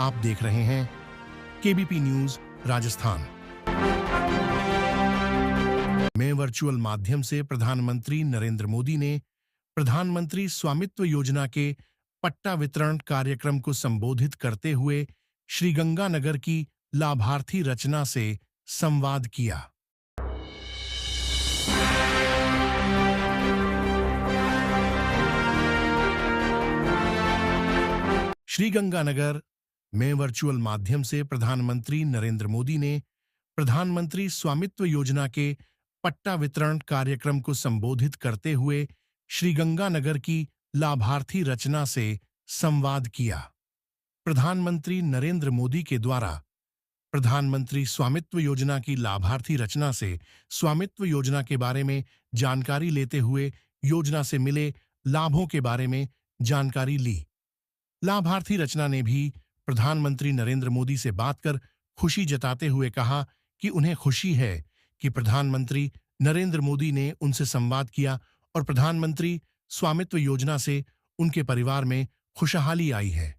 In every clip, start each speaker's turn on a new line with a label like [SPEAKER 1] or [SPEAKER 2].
[SPEAKER 1] आप देख रहे हैं केबीपी न्यूज राजस्थान में वर्चुअल माध्यम से प्रधानमंत्री नरेंद्र मोदी ने प्रधानमंत्री स्वामित्व योजना के पट्टा वितरण कार्यक्रम को संबोधित करते हुए श्रीगंगानगर की लाभार्थी रचना से संवाद किया। श्रीगंगानगर में वर्चुअल माध्यम से प्रधानमंत्री नरेंद्र मोदी ने प्रधानमंत्री स्वामित्व योजना के पट्टा वितरण कार्यक्रम को संबोधित करते हुए श्रीगंगानगर की लाभार्थी रचना से संवाद किया। प्रधानमंत्री नरेंद्र मोदी के द्वारा प्रधानमंत्री स्वामित्व योजना की लाभार्थी रचना से स्वामित्व योजना के बारे में जानकारी लेते हुए योजना से मिले लाभों के बारे में जानकारी ली। लाभार्थी रचना ने भी प्रधानमंत्री नरेंद्र मोदी से बात कर खुशी जताते हुए कहा कि उन्हें खुशी है कि प्रधानमंत्री नरेंद्र मोदी ने उनसे संवाद किया और प्रधानमंत्री स्वामित्व योजना से उनके परिवार में खुशहाली आई है।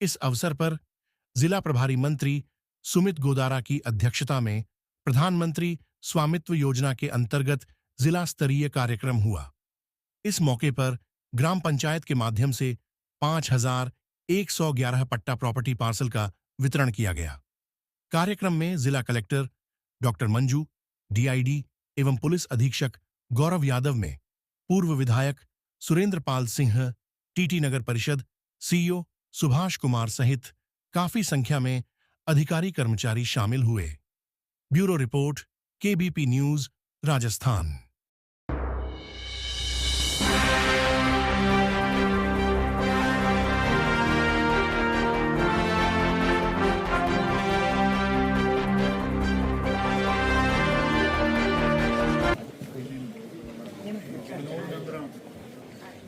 [SPEAKER 1] इस अवसर पर जिला प्रभारी मंत्री सुमित गोदारा की अध्यक्षता में प्रधानमंत्री स्वामित्व योजना के अंतर्गत जिला स्तरीय कार्यक्रम हुआ। इस मौके पर ग्राम पंचायत के माध्यम से 5,111 पट्टा प्रॉपर्टी पार्सल का वितरण किया गया। कार्यक्रम में जिला कलेक्टर डॉक्टर मंजू, डीआईडी एवं पुलिस अधीक्षक गौरव यादव में पूर्व विधायक सुरेंद्र पाल सिंह, टीटी नगर परिषद सीईओ सुभाष कुमार सहित काफी संख्या में अधिकारी कर्मचारी शामिल हुए। Bureau report, KBP news Rajasthan.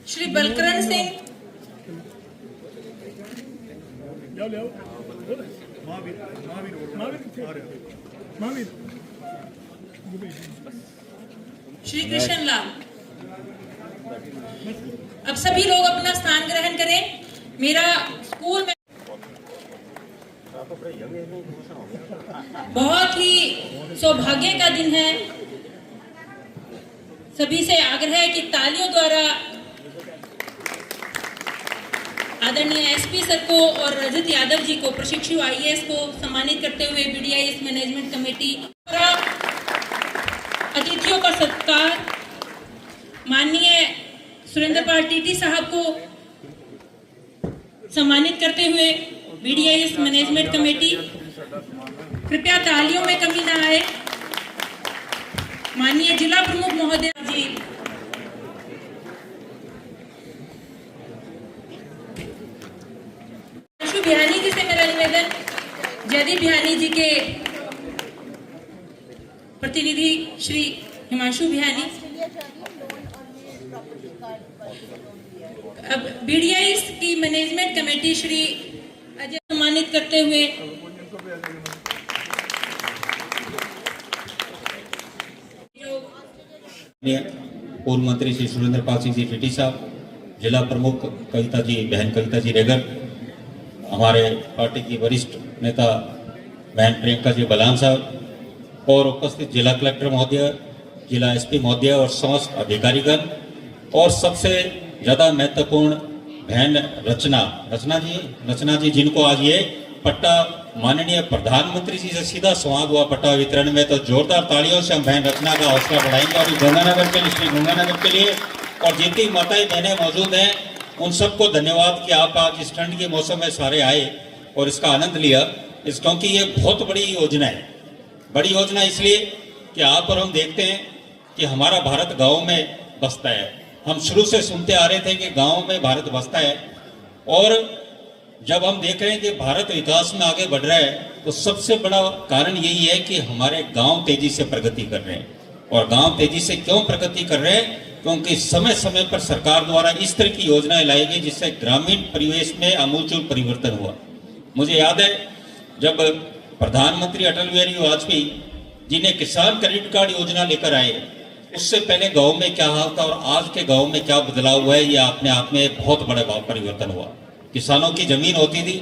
[SPEAKER 2] Shri Balkaran Singh, Shri Krishna Lal. अब सभी लोग अपना स्थान ग्रहण करें। मेरा स्कूल में बहुत ही सौभाग्य का दिन है। सभी से आग्रह है कि तालियों द्वारा आदरणीय एसपी सर को और रजत यादव जी को, प्रशिक्षु आईएएस को सम्मानित करते हुए बीडीआईएस मैनेजमेंट कमेटी द्वारा अतिथियों का सत्कार माननीय सुरेंद्र पाल टीटी साहब को सम्मानित करते हुए बीडीआईएस मैनेजमेंट कमेटी, कृपया तालियों में कमी न आए। माननीय जिला प्रमुख महोदय जी, बिहानी जी से मेरा निवेदन, जयदीप बिहानी जी के प्रतिनिधि श्री हिमांशु बिहानी। अब बीडीआई की मैनेजमेंट कमेटी श्री अजय सम्मानित करते हुए
[SPEAKER 3] पूर्व मंत्री श्री सुरेंद्र पाल सिंह जी टीटी साहब, जिला प्रमुख कविता जी, बहन कविता जी रेगर, हमारे पार्टी की वरिष्ठ नेता बहन प्रियंका जी बलान साहब और उपस्थित जिला कलेक्टर महोदय, जिला एसपी महोदय और समस्त अधिकारीगण, और सबसे ज्यादा महत्वपूर्ण बहन रचना जी जिनको आज ये पट्टा माननीय प्रधानमंत्री जी से सीधा संवाद हुआ पट्टा वितरण में, तो जोरदार तालियों से हम बहन रचना का हौसला बढ़ाएंगे। और गंगानगर के लिए, श्री गंगानगर के लिए और जितनी माताएं बहनें मौजूद हैं उन सबको धन्यवाद कि आप आज इस ठंड के मौसम में सारे आए और इसका आनंद लिया। क्योंकि ये बहुत बड़ी योजना है। बड़ी योजना इसलिए कि आप और हम देखते हैं कि हमारा भारत गाँव में बसता है। हम शुरू से सुनते आ रहे थे कि गाँव में भारत बसता है, और जब हम देख रहे हैं कि भारत विकास में आगे बढ़ रहा है तो सबसे बड़ा कारण यही है कि हमारे गाँव तेजी से प्रगति कर रहे हैं। और गाँव तेजी से क्यों प्रगति कर रहे हैं? क्योंकि समय समय पर सरकार द्वारा इस तरह की योजनाएं लाई गई जिससे ग्रामीण परिवेश में आमूलचूल परिवर्तन हुआ। मुझे याद है जब प्रधानमंत्री अटल बिहारी वाजपेयी जी ने किसान क्रेडिट कार्ड योजना लेकर आए, उससे पहले गांव में क्या हाल था और आज के गांव में क्या बदलाव हुआ है, ये अपने आप में बहुत बड़ा परिवर्तन हुआ। किसानों की जमीन होती थी,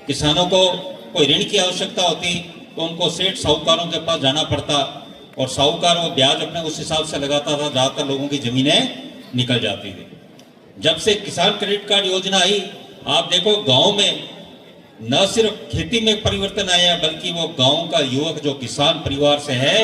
[SPEAKER 3] किसानों को कोई ऋण की आवश्यकता होती तो उनको सेठ साहूकारों के पास जाना पड़ता और साहूकार वो ब्याज अपने उस हिसाब से लगाता था जहां तक लोगों की जमीनें निकल जाती थी। जब से किसान क्रेडिट कार्ड योजना आई, आप देखो गांव में न सिर्फ खेती में परिवर्तन आया बल्कि वो गांव का युवक जो किसान परिवार से है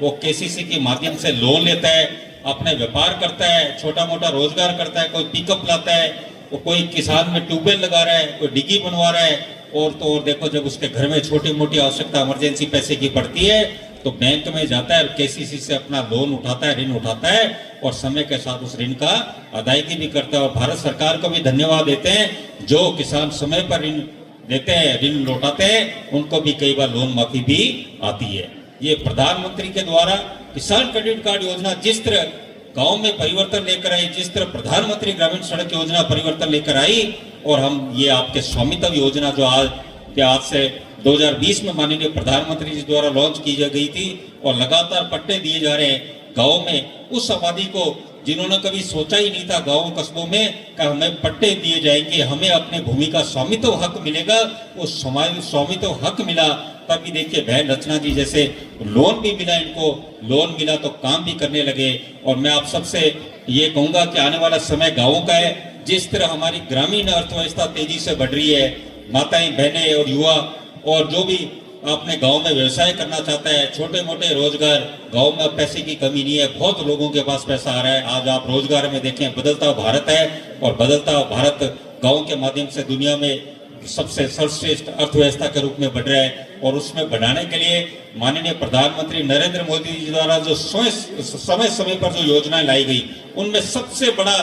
[SPEAKER 3] वो केसीसी के माध्यम से लोन लेता है, अपने व्यापार करता है, छोटा मोटा रोजगार करता है, कोई पिकअप लाता है, वो कोई किसान में ट्यूबवेल लगा रहा है, कोई डिग्गी बनवा रहा है। और तो और देखो, जब उसके घर में छोटी मोटी आवश्यकता इमरजेंसी पैसे की पड़ती है तो बैंक में जाता है और केसीसी से अपना लोन उठाता है, ऋण उठाता है और समय के साथ उस ऋण का अदायगी भी करता है। और भारत सरकार को भी धन्यवाद देते हैं जो किसान समय पर ऋण देते हैं, ऋण लौटाते हैं, उनको भी कई बार लोन माफी भी आती है। ये प्रधानमंत्री के द्वारा किसान क्रेडिट कार्ड योजना जिस तरह गांव में परिवर्तन लेकर आई, जिस तरह प्रधानमंत्री ग्रामीण सड़क योजना परिवर्तन लेकर आई, और हम ये आपके स्वामित्व योजना जो आज से 2020 में माननीय प्रधानमंत्री जी द्वारा लॉन्च की गई थी और लगातार पट्टे दिए जा रहे हैं गांव में उस आबादी को जिन्होंने कभी सोचा ही नहीं था गांव कस्बों में कि हमें पट्टे दिए जाएंगे, हमें अपने भूमि का स्वामित्व हक मिलेगा। वो स्वामित्व हक मिला तभी देखिए बहन रचना जी जैसे लोन भी मिला, इनको लोन मिला तो काम भी करने लगे। और मैं आप सबसे ये कहूंगा कि आने वाला समय गाँवों का है। जिस तरह हमारी ग्रामीण अर्थव्यवस्था तेजी से बढ़ रही है, माताएं बहनें और युवा और जो भी अपने गांव में व्यवसाय करना चाहता है, छोटे मोटे रोजगार, गांव में पैसे की कमी नहीं है, बहुत लोगों के पास पैसा आ रहा है। आज आप रोजगार में देखें, बदलता भारत है और बदलता भारत गांव के माध्यम से दुनिया में सबसे सर्वश्रेष्ठ अर्थव्यवस्था के रूप में बढ़ रहा है। और उसमें बढ़ाने के लिए माननीय प्रधानमंत्री नरेंद्र मोदी जी द्वारा जो समय समय पर जो योजनाएं लाई गई, उनमें सबसे बड़ा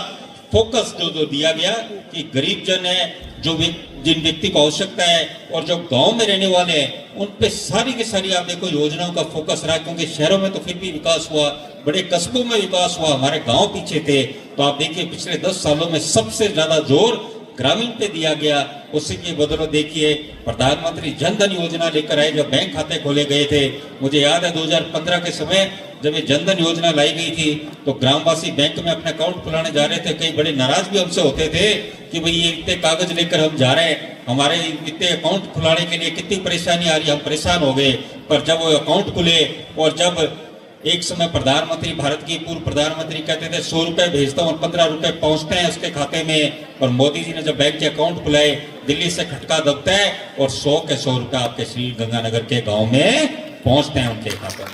[SPEAKER 3] फोकस जो दिया गया कि गरीब जन है, जिन व्यक्ति को आवश्यकता है और जो गांव में रहने वाले हैं, उन पे सारी की सारी आप देखो योजनाओं का फोकस रहा। क्योंकि शहरों में तो फिर भी विकास हुआ, बड़े कस्बों में विकास हुआ, हमारे गांव पीछे थे। तो आप देखिए पिछले 10 सालों में सबसे ज्यादा जोर ग्रामीण पे दिया गया। उसी के बदौलत देखिए प्रधानमंत्री जन धन योजना लेकर आए, जब बैंक खाते खोले गए थे। मुझे याद है 2015 के समय जब ये जन धन योजना लाई गई थी तो ग्रामवासी बैंक में अपने अकाउंट खुलाने जा रहे थे, कई बड़े नाराज भी हमसे होते थे कि भाई ये इतने कागज लेकर हम जा रहे हैं, हमारे इतने अकाउंट खुलाने के लिए कितनी परेशानी आ रही है, हम परेशान हो गए। पर जब वो अकाउंट खुले और जब एक समय प्रधानमंत्री, भारत की पूर्व प्रधानमंत्री कहते थे 100 रुपए भेजता हूँ, 15 रुपए पहुंचते हैं उसके खाते में। और मोदी जी ने जब बैंक के अकाउंट खुलाए, दिल्ली से खटका दबता है और 100 के 100 रुपए आपके श्री गंगानगर के गांव में पहुंचते हैं उनके खाते में।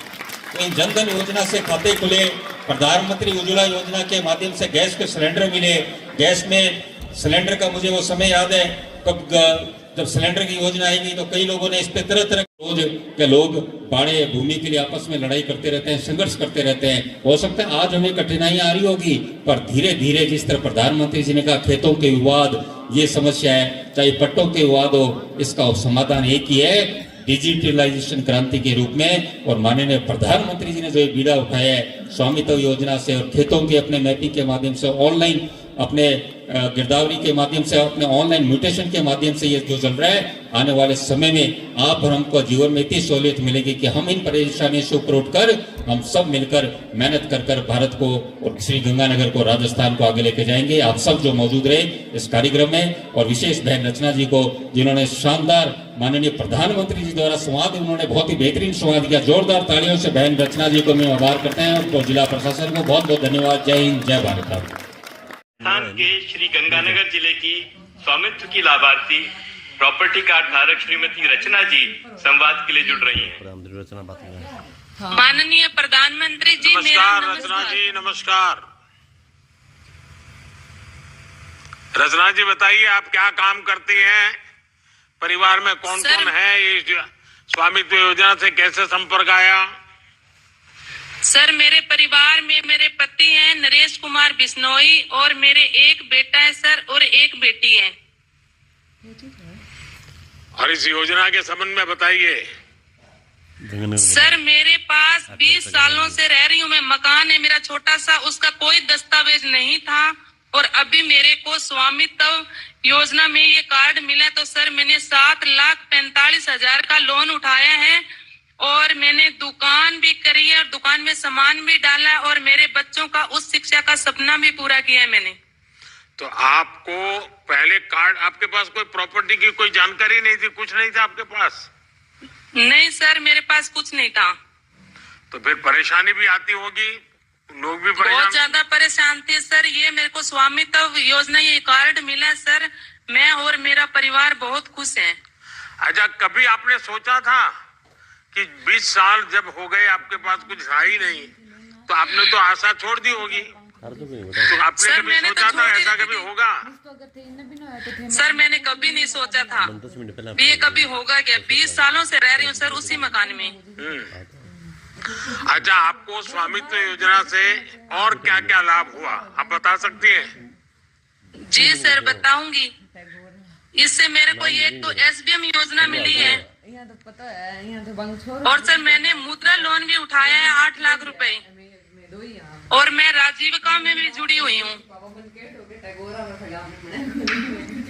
[SPEAKER 3] तो इन जनधन योजना से खाते खुले, प्रधानमंत्री उज्ज्वला योजना के माध्यम से गैस के सिलेंडर मिले। गैस में सिलेंडर का मुझे वो समय याद है कब जब सिलेंडर की योजना आएगी तो कई लोगों ने इस पे तरह तरह रोज के लोग बाड़े भूमि के लिए आपस में लड़ाई करते रहते हैं, संघर्ष करते रहते हैं। हो सकता है आज हमें कठिनाइयां आ रही होगी, पर धीरे धीरे जिस तरह प्रधानमंत्री जी ने कहा खेतों के विवाद ये समस्या है, चाहे पट्टों के विवाद हो, इसका समाधान एक ही है, डिजिटलाइजेशन क्रांति के रूप में। और माननीय प्रधानमंत्री जी ने जो ये बीड़ा उठाया है स्वामित्व योजना से और खेतों के अपने मैपिंग के माध्यम से, ऑनलाइन अपने गिरदावरी के माध्यम से, अपने ऑनलाइन म्यूटेशन के माध्यम से ये जो चल रहा है, आने वाले समय में आप और हमको जीवन में इतनी सहूलियत मिलेगी कि हम इन परेशानियों से ऊपर उठकर हम सब मिलकर मेहनत कर कर भारत को और श्री गंगानगर को, राजस्थान को आगे लेके जाएंगे। आप सब जो मौजूद रहे इस कार्यक्रम में, और विशेष बहन रचना जी को जिन्होंने शानदार माननीय प्रधानमंत्री जी द्वारा संवाद, उन्होंने बहुत ही बेहतरीन संवाद किया। जोरदार तालियों से बहन रचना जी को मैं आभार करते हैं और जिला प्रशासन को बहुत बहुत धन्यवाद। जय हिंद, जय भारत।
[SPEAKER 4] राजस्थान के श्री गंगानगर जिले की स्वामित्व की लाभार्थी प्रॉपर्टी कार्ड धारक श्रीमती रचना जी संवाद के लिए जुड़ रही हैं।
[SPEAKER 2] माननीय प्रधानमंत्री जी,
[SPEAKER 5] नमस्कार रचना जी, नमस्कार। रचना जी बताइए आप क्या काम करती हैं, परिवार में कौन कौन है, ये स्वामित्व योजना से कैसे संपर्क आया?
[SPEAKER 2] सर, मेरे परिवार में मेरे पति हैं नरेश कुमार बिश्नोई और मेरे एक बेटा है सर और एक बेटी है।
[SPEAKER 5] और इस योजना के संबंध में बताइए।
[SPEAKER 2] सर, मेरे पास 20 सालों से रह रही हूँ मैं, मकान है मेरा छोटा सा, उसका कोई दस्तावेज नहीं था और अभी मेरे को स्वामित्व योजना में ये कार्ड मिला तो सर मैंने 7,45,000 का लोन उठाया है और मैंने दुकान भी करी है और दुकान में सामान भी डाला है और मेरे बच्चों का उच्च शिक्षा का सपना भी पूरा किया है मैंने।
[SPEAKER 5] तो आपको पहले कार्ड, आपके पास कोई प्रॉपर्टी की कोई जानकारी नहीं थी, कुछ नहीं था आपके पास?
[SPEAKER 2] नहीं सर, मेरे पास कुछ नहीं था।
[SPEAKER 5] तो फिर परेशानी भी आती होगी, लोग भी
[SPEAKER 2] बहुत
[SPEAKER 5] परेशान।
[SPEAKER 2] ज्यादा परेशान थे सर। ये मेरे को स्वामित्व योजना ये कार्ड मिला सर, मैं और मेरा परिवार बहुत खुश हैं।
[SPEAKER 5] अच्छा, कभी आपने सोचा था कि 20 साल जब हो गए आपके पास कुछ है ही नहीं, तो आपने तो आशा छोड़ दी होगी? तो आपने
[SPEAKER 2] सर,
[SPEAKER 5] कभी
[SPEAKER 2] मैंने तो
[SPEAKER 5] सोचा था
[SPEAKER 2] छोड़ दी
[SPEAKER 5] ऐसा
[SPEAKER 2] थी।
[SPEAKER 5] कभी होगा?
[SPEAKER 2] सर मैंने कभी नहीं सोचा था भी ये कभी होगा क्या। 20 सालों से रह रही हूँ सर उसी मकान में।
[SPEAKER 5] अच्छा, आपको स्वामित्व योजना से और क्या क्या लाभ हुआ, आप बता सकती हैं?
[SPEAKER 2] जी सर बताऊंगी। इससे मेरे को एक तो SBM योजना मिली है, और सर मैंने मुद्रा लोन भी उठाया है 8 लाख रुपए, और मैं राजीविका में भी जुड़ी हुई हूँ,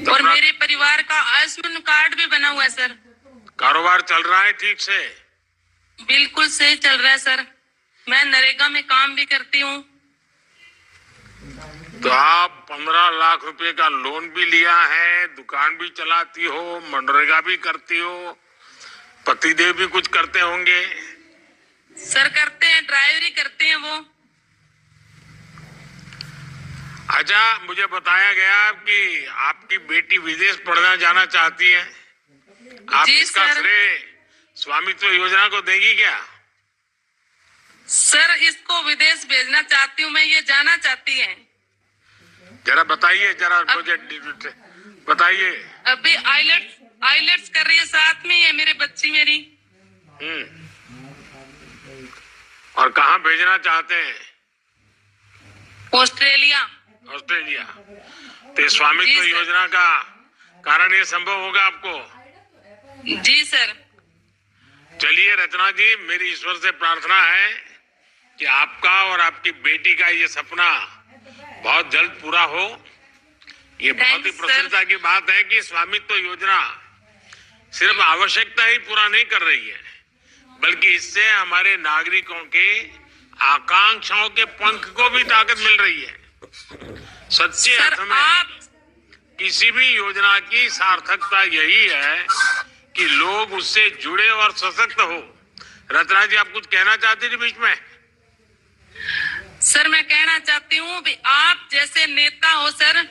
[SPEAKER 2] और मेरे परिवार का आयुष्मान कार्ड भी बना हुआ है सर।
[SPEAKER 5] कारोबार चल रहा है ठीक से?
[SPEAKER 2] बिल्कुल सही चल रहा है सर। मैं नरेगा में काम भी करती हूँ।
[SPEAKER 5] तो आप 15 लाख रुपए का लोन भी लिया है, दुकान भी चलाती हो, मनरेगा भी करती हो, पतिदेव भी कुछ करते होंगे?
[SPEAKER 2] सर करते हैं, ड्राइवरी करते हैं वो।
[SPEAKER 5] अच्छा, मुझे बताया गया कि आपकी बेटी विदेश पढ़ना जाना चाहती है, आप
[SPEAKER 2] जी
[SPEAKER 5] इसका
[SPEAKER 2] सर।
[SPEAKER 5] श्रेय स्वामित्व योजना को देंगी क्या?
[SPEAKER 2] सर इसको विदेश भेजना चाहती हूँ मैं, ये जाना चाहती है।
[SPEAKER 5] जरा बताइए, जरा मुझे बताइए।
[SPEAKER 2] अभी आइलेट्स कर रही है, साथ में ही है मेरे बच्ची मेरी।
[SPEAKER 5] और कहाँ भेजना चाहते हैं?
[SPEAKER 2] ऑस्ट्रेलिया।
[SPEAKER 5] ऑस्ट्रेलिया। तो स्वामित्व
[SPEAKER 2] जी सर।
[SPEAKER 5] योजना का कारण ये संभव होगा आपको?
[SPEAKER 2] जी सर।
[SPEAKER 5] चलिए रचना जी, मेरी ईश्वर से प्रार्थना है कि आपका और आपकी बेटी का ये सपना बहुत जल्द पूरा हो। ये बहुत ही
[SPEAKER 2] Thanks, sir.
[SPEAKER 5] प्रसन्नता की बात है कि स्वामित्व योजना सिर्फ आवश्यकता ही पूरा नहीं कर रही है, बल्कि इससे हमारे नागरिकों के आकांक्षाओं के पंख को भी ताकत मिल रही है। सच्चे
[SPEAKER 2] सर
[SPEAKER 5] अर्थ में
[SPEAKER 2] आप
[SPEAKER 5] किसी भी योजना की सार्थकता यही है कि लोग उससे जुड़े और सशक्त हो। रत्ना जी, आप कुछ कहना चाहती थी बीच में?
[SPEAKER 2] सर मैं कहना चाहती हूँ भी आप जैसे नेता हो सर,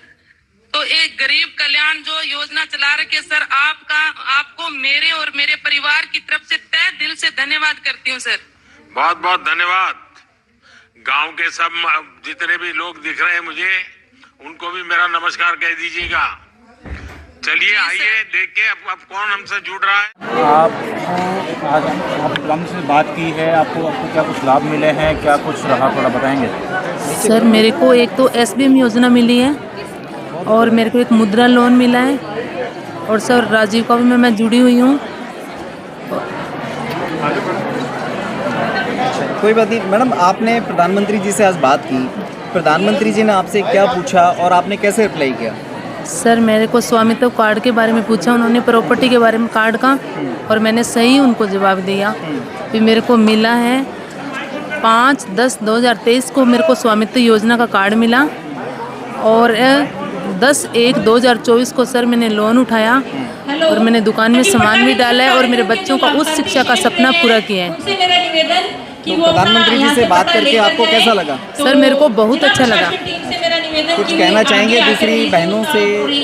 [SPEAKER 2] तो एक गरीब कल्याण जो योजना चला रखे सर, आपको मेरे और मेरे परिवार की तरफ से तहे दिल से धन्यवाद करती हूँ सर।
[SPEAKER 5] बहुत बहुत धन्यवाद। गांव के सब जितने भी लोग दिख रहे हैं मुझे, उनको भी मेरा नमस्कार कह दीजिएगा। चलिए आइए देखिए अब कौन हमसे जुड़ रहा है।
[SPEAKER 6] आज आप प्रधानमंत्री से बात की है, आपको क्या कुछ लाभ मिले हैं, क्या कुछ रहा, थोड़ा बताएंगे?
[SPEAKER 7] सर मेरे को एक तो SBM योजना मिली है, और मेरे को एक मुद्रा लोन मिला है, और सर राजीविका में मैं जुड़ी हुई हूँ।
[SPEAKER 8] कोई बात नहीं मैडम, आपने प्रधानमंत्री जी से आज बात की, प्रधानमंत्री जी ने आपसे क्या पूछा और आपने कैसे रिप्लाई किया?
[SPEAKER 7] सर मेरे को स्वामित्व कार्ड के बारे में पूछा उन्होंने, प्रॉपर्टी के बारे में कार्ड का, और मैंने सही उनको जवाब दिया कि मेरे को मिला है 5/10/2023 को मेरे को स्वामित्व योजना का कार्ड मिला, और 10/1/2024 को सर मैंने लोन उठाया, और मैंने दुकान में सामान भी डाला है, और मेरे बच्चों का उच्च शिक्षा का सपना पूरा किया है।
[SPEAKER 8] तो प्रधानमंत्री जी से बात करके आपको कैसा लगा?
[SPEAKER 7] सर मेरे को बहुत अच्छा लगा।
[SPEAKER 8] कुछ कहना चाहेंगे दूसरी बहनों से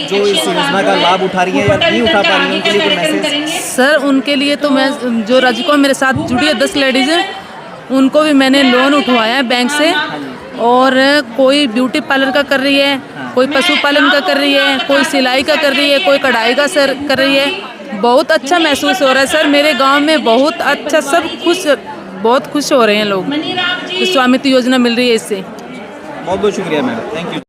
[SPEAKER 8] जो इस योजना का लाभ उठा रही हैं या नहीं उठा पा रही हैं, उनके लिए कोई मैसेज?
[SPEAKER 7] सर उनके लिए तो मैं, जो राजीविका मेरे साथ जुड़ी है 10 लेडीज हैं, उनको भी मैंने लोन उठवाया है बैंक से, और कोई ब्यूटी पार्लर का कर रही है, कोई पशुपालन का कर रही है, कोई सिलाई का कर रही है, कोई कढ़ाई का सर कर रही है। बहुत अच्छा महसूस हो रहा है सर, मेरे गांव में बहुत अच्छा, सब बहुत खुश हो रहे हैं लोग, स्वामित्व योजना मिल रही है इससे।
[SPEAKER 8] बहुत बहुत शुक्रिया मैम, थैंक यू।